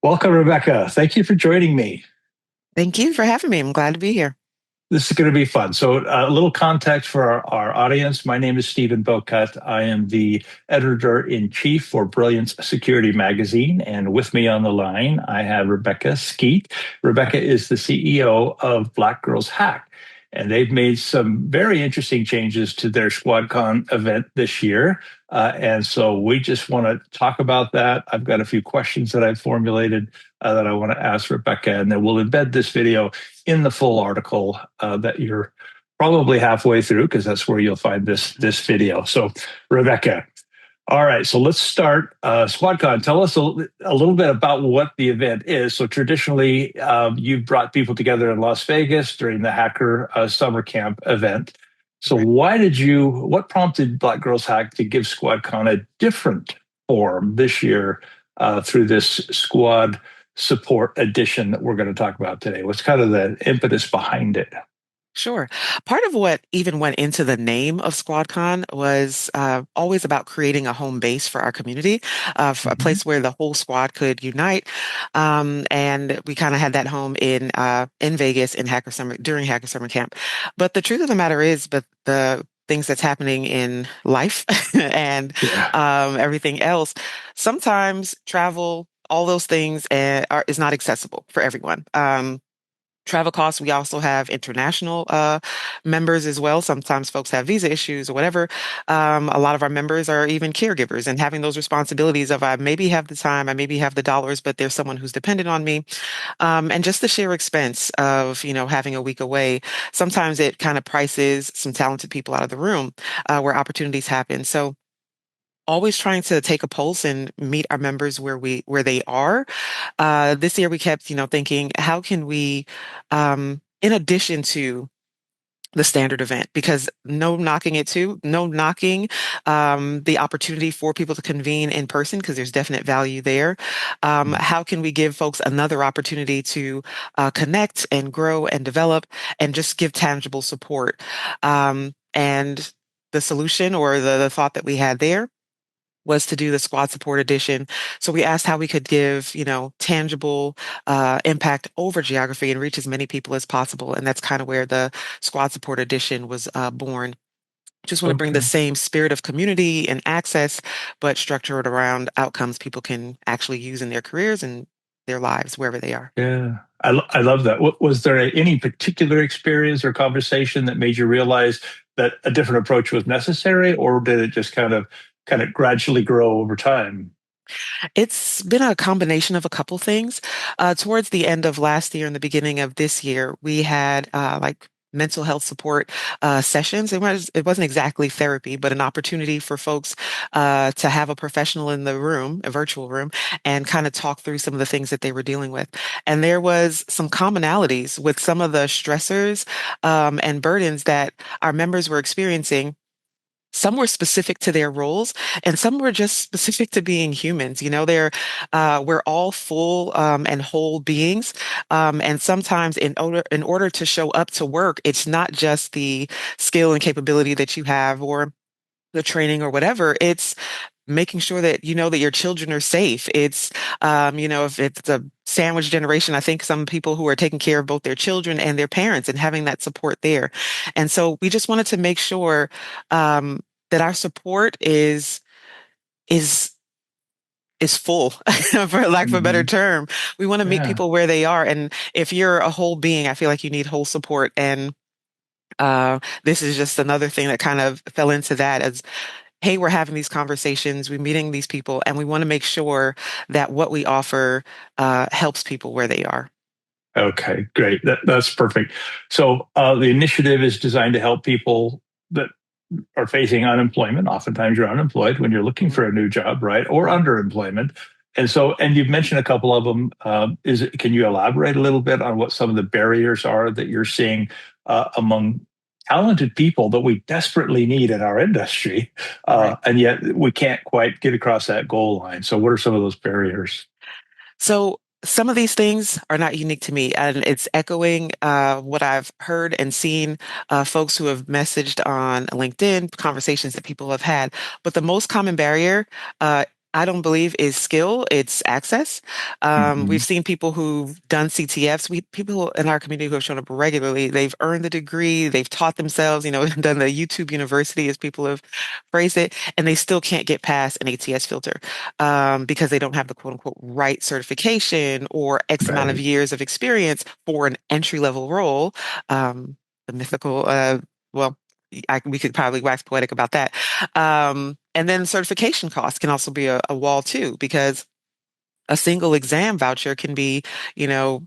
Welcome, Rebecca. Thank you for joining me. Thank you for having me. I'm glad to be here. This is going to be fun. So, a little context for our audience. My name is Stephen Bocut. I am the editor in chief for Brilliance Security Magazine. And with me on the line, I have Rebekah Skeete. Rebekah is the CEO of Black Girls Hack. And they've made some very interesting changes to their SquadCon event this year. And so we just want to talk about that. I've got a few questions that I've formulated that I want to ask Rebekah, and then we'll embed this video in the full article that you're probably halfway through because that's where you'll find this video. So, Rebekah, all right, so let's start. SquadCon, tell us a little bit about what the event is. So traditionally, you've brought people together in Las Vegas during the Hacker Summer Camp event. So Right. what prompted Black Girls Hack to give SquadCon a different form this year through this squad support edition that we're going to talk about today? What's kind of the impetus behind it? Sure. Part of what even went into the name of SquadCon was always about creating a home base for our community, for a Mhm. place where the whole squad could unite. And we kind of had that home in Vegas in Hacker Summer during Hacker Summer Camp. But the truth of the matter is, but the things that's happening in life and Yeah. everything else, sometimes travel, all those things is not accessible for everyone. Travel costs. We also have international members as well. Sometimes folks have visa issues or whatever. A lot of our members are even caregivers and having those responsibilities of I maybe have the time, I maybe have the dollars, but there's someone who's dependent on me. And just the sheer expense of, having a week away, sometimes it kind of prices some talented people out of the room where opportunities happen. So always trying to take a pulse and meet our members where they are. This year we kept, thinking, how can we, in addition to the standard event, because no knocking the opportunity for people to convene in person, because there's definite value there. How can we give folks another opportunity to connect and grow and develop and just give tangible support? And the solution or the thought that we had there was to do the squad support edition. So we asked how we could give, tangible impact over geography and reach as many people as possible. And that's kind of where the squad support edition was born. Just want to bring the Okay. same spirit of community and access, but structure it around outcomes people can actually use in their careers and their lives, wherever they are. Yeah, I love that. Was there any particular experience or conversation that made you realize that a different approach was necessary, or did it just kind of gradually grow over time? It's been a combination of a couple things. Towards the end of last year and the beginning of this year, we had like mental health support sessions. It wasn't exactly therapy, but an opportunity for folks to have a professional in the room, a virtual room, and kind of talk through some of the things that they were dealing with. And there was some commonalities with some of the stressors and burdens that our members were experiencing. Some were specific to their roles, and some were just specific to being humans. We're all full and whole beings, and sometimes in order to show up to work, it's not just the skill and capability that you have or the training or whatever. It's making sure that you know that your children are safe. It's if it's a sandwich generation, I think some people who are taking care of both their children and their parents and having that support there. And so we just wanted to make sure that our support is is full, for lack of a better Hmm. term. We want to meet Yeah. people where they are. And if you're a whole being, I feel like you need whole support. And this is just another thing that kind of fell into that as, hey, we're having these conversations, we're meeting these people, and we want to make sure that what we offer helps people where they are. Okay, great. That's perfect. So the initiative is designed to help people that are facing unemployment. Oftentimes, you're unemployed when you're looking Mhm. for a new job, right? Or underemployment. And you've mentioned a couple of them. Can you elaborate a little bit on what some of the barriers are that you're seeing among talented people that we desperately need in our industry, Right. and yet we can't quite get across that goal line? So, what are some of those barriers? So some of these things are not unique to me, and it's echoing what I've heard and seen folks who have messaged on LinkedIn, conversations that people have had. But the most common barrier I don't believe is skill, it's access. We've Hmm. seen people who've done CTFs. People in our community who have shown up regularly, they've earned the degree, they've taught themselves, done the YouTube university, as people have phrased it, and they still can't get past an ATS filter because they don't have the quote unquote right certification or X amount of Right. years of experience for an entry level role. The mythical, well, we could probably wax poetic about that. And then certification costs can also be a wall too, because a single exam voucher can be, you know,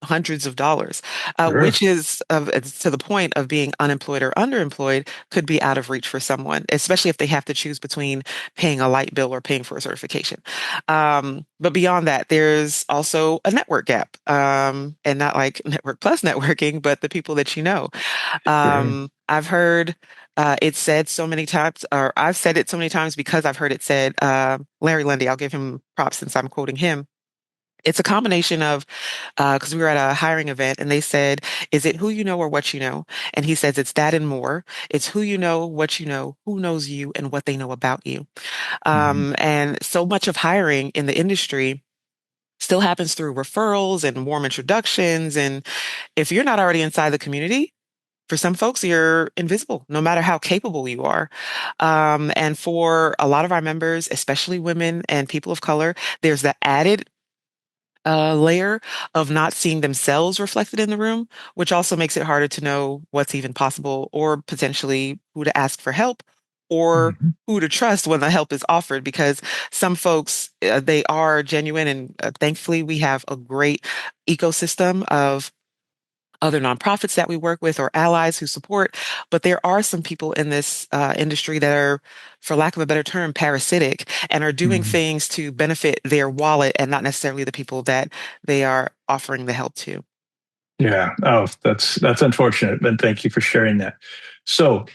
hundreds of dollars, Sure. which is it's to the point of being unemployed or underemployed could be out of reach for someone, especially if they have to choose between paying a light bill or paying for a certification. But beyond that, there's also a network gap, and not like network plus networking, but the people that you know. Sure. I've heard it said so many times, or I've said it so many times because I've heard it said. Larry Lundy, I'll give him props since I'm quoting him. It's a combination of, because we were at a hiring event and they said, is it who you know or what you know? And he says, it's that and more. It's who you know, what you know, who knows you, and what they know about you. Hmm. And so much of hiring in the industry still happens through referrals and warm introductions. And if you're not already inside the community, for some folks, you're invisible, no matter how capable you are. And for a lot of our members, especially women and people of color, there's the added layer of not seeing themselves reflected in the room, which also makes it harder to know what's even possible or potentially who to ask for help or Hmm. who to trust when the help is offered. Because some folks, they are genuine, and thankfully, we have a great ecosystem of other nonprofits that we work with or allies who support. But there are some people in this industry that are, for lack of a better term, parasitic and are doing Hmm. things to benefit their wallet and not necessarily the people that they are offering the help to. Yeah. Oh, that's unfortunate, but thank you for sharing that. So,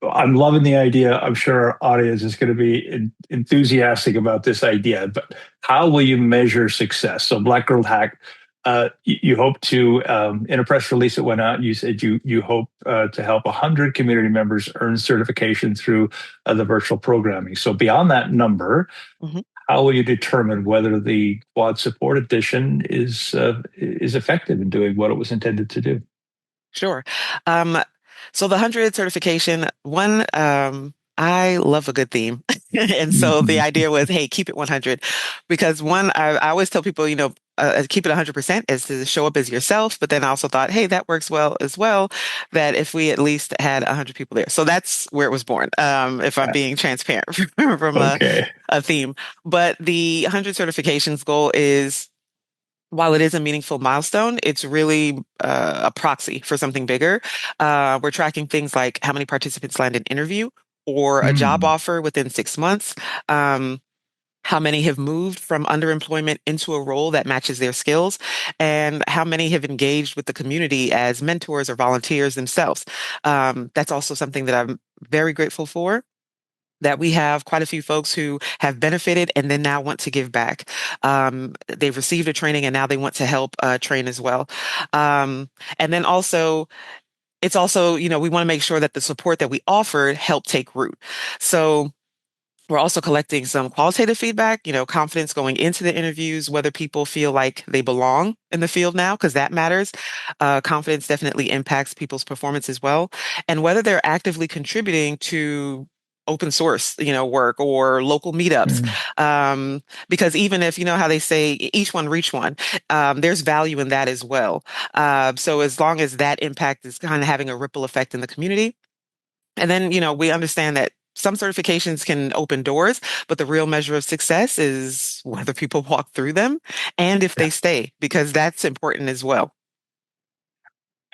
I'm loving the idea. I'm sure our audience is going to be enthusiastic about this idea. But how will you measure success? So, Black Girl Hack, you hope to, in a press release that went out, you said you hope to help 100 community members earn certification through the virtual programming. So, beyond that number, Mhm. how will you determine whether the Quad Support Edition is effective in doing what it was intended to do? Sure. Um, so the 100 certification, one, I love a good theme. And so the Mhm. idea was, hey, keep it 100. Because one, I always tell people, keep it 100% is to show up as yourself. But then I also thought, hey, that works well as well, that if we at least had 100 people there. So that's where it was born, if I'm Yeah. being transparent from Okay. a theme. But the 100 certifications goal is, while it is a meaningful milestone, it's really a proxy for something bigger. We're tracking things like how many participants land an interview or a job Mm. offer within 6 months. How many have moved from underemployment into a role that matches their skills, and how many have engaged with the community as mentors or volunteers themselves. That's also something that I'm very grateful for, that we have quite a few folks who have benefited and then now want to give back. They've received a training and now they want to help train as well. Um, and then also, it's also, we want to make sure that the support that we offered help take root. So we're also collecting some qualitative feedback, confidence going into the interviews, whether people feel like they belong in the field now, because that matters. Confidence definitely impacts people's performance as well. And whether they're actively contributing to open source, work or local meetups. Mm. Because even if, how they say each one reach one, there's value in that as well. So as long as that impact is kind of having a ripple effect in the community, and then, we understand that some certifications can open doors, but the real measure of success is whether people walk through them and if Yeah. they stay, because that's important as well.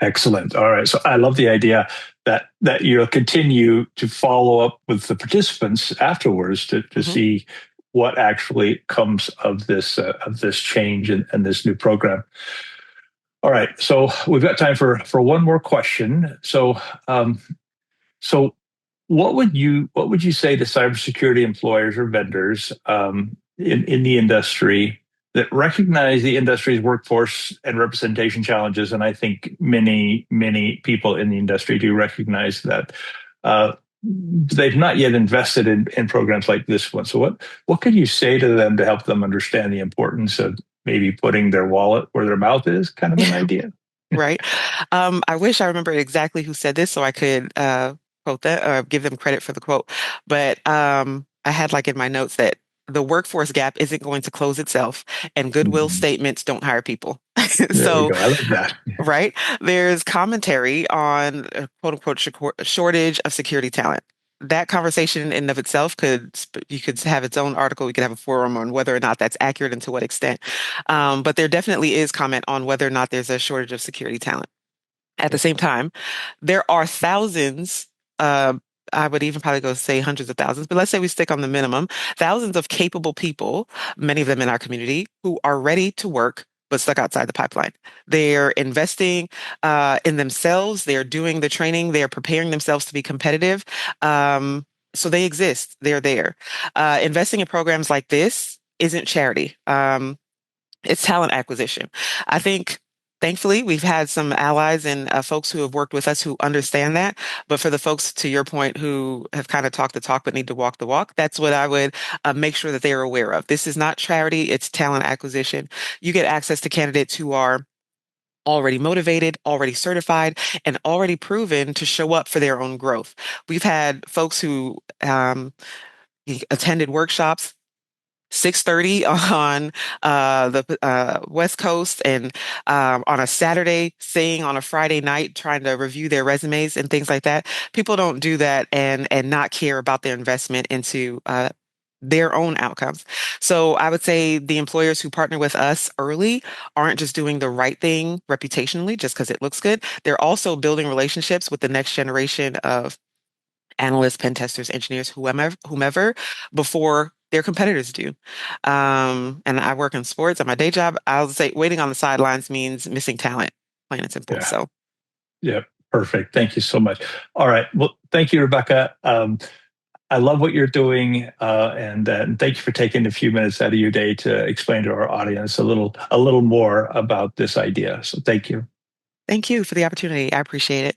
Excellent. All right. So I love the idea that you'll continue to follow up with the participants afterwards to Hmm. see what actually comes of this change and this new program. All right. So we've got time for one more question. Um, so what would you say to cybersecurity employers or vendors in the industry that recognize the industry's workforce and representation challenges? And I think many people in the industry do recognize that. they've not yet invested in programs like this one. So what could you say to them to help them understand the importance of maybe putting their wallet where their mouth is, kind of an idea? Right. I wish I remembered exactly who said this so I could quote that or give them credit for the quote. But I had like in my notes that the workforce gap isn't going to close itself, and goodwill Mhm. statements don't hire people. There we So, go. I like that. right, there's commentary on a quote unquote shortage of security talent. That conversation in and of itself you could have its own article. We could have a forum on whether or not that's accurate and to what extent. But there definitely is comment on whether or not there's a shortage of security talent. At the Yeah. same time, there are thousands, uh, I would even probably go say hundreds of thousands, but let's say we stick on the minimum, thousands of capable people, many of them in our community, who are ready to work but stuck outside the pipeline. They're investing in themselves, they're doing the training, they're preparing themselves to be competitive. So they exist, they're there. Investing in programs like this isn't charity. It's talent acquisition. I think, thankfully, we've had some allies and folks who have worked with us who understand that. But for the folks, to your point, who have kind of talked the talk but need to walk the walk, that's what I would make sure that they are aware of. This is not charity, it's talent acquisition. You get access to candidates who are already motivated, already certified, and already proven to show up for their own growth. We've had folks who attended workshops 6:30 on the West Coast and on a Saturday, staying on a Friday night trying to review their resumes and things like that. People don't do that and not care about their investment into their own outcomes. So I would say the employers who partner with us early aren't just doing the right thing reputationally just because it looks good. They're also building relationships with the next generation of analysts, pen testers, engineers, whomever, before their competitors do. And I work in sports at my day job. I'll say waiting on the sidelines means missing talent, plain and simple. Yeah. So Yeah. Perfect. Thank you so much. All right. Well, thank you, Rebecca. I love what you're doing, and thank you for taking a few minutes out of your day to explain to our audience a little more about this idea. So thank you. thank you for the opportunity. I appreciate it.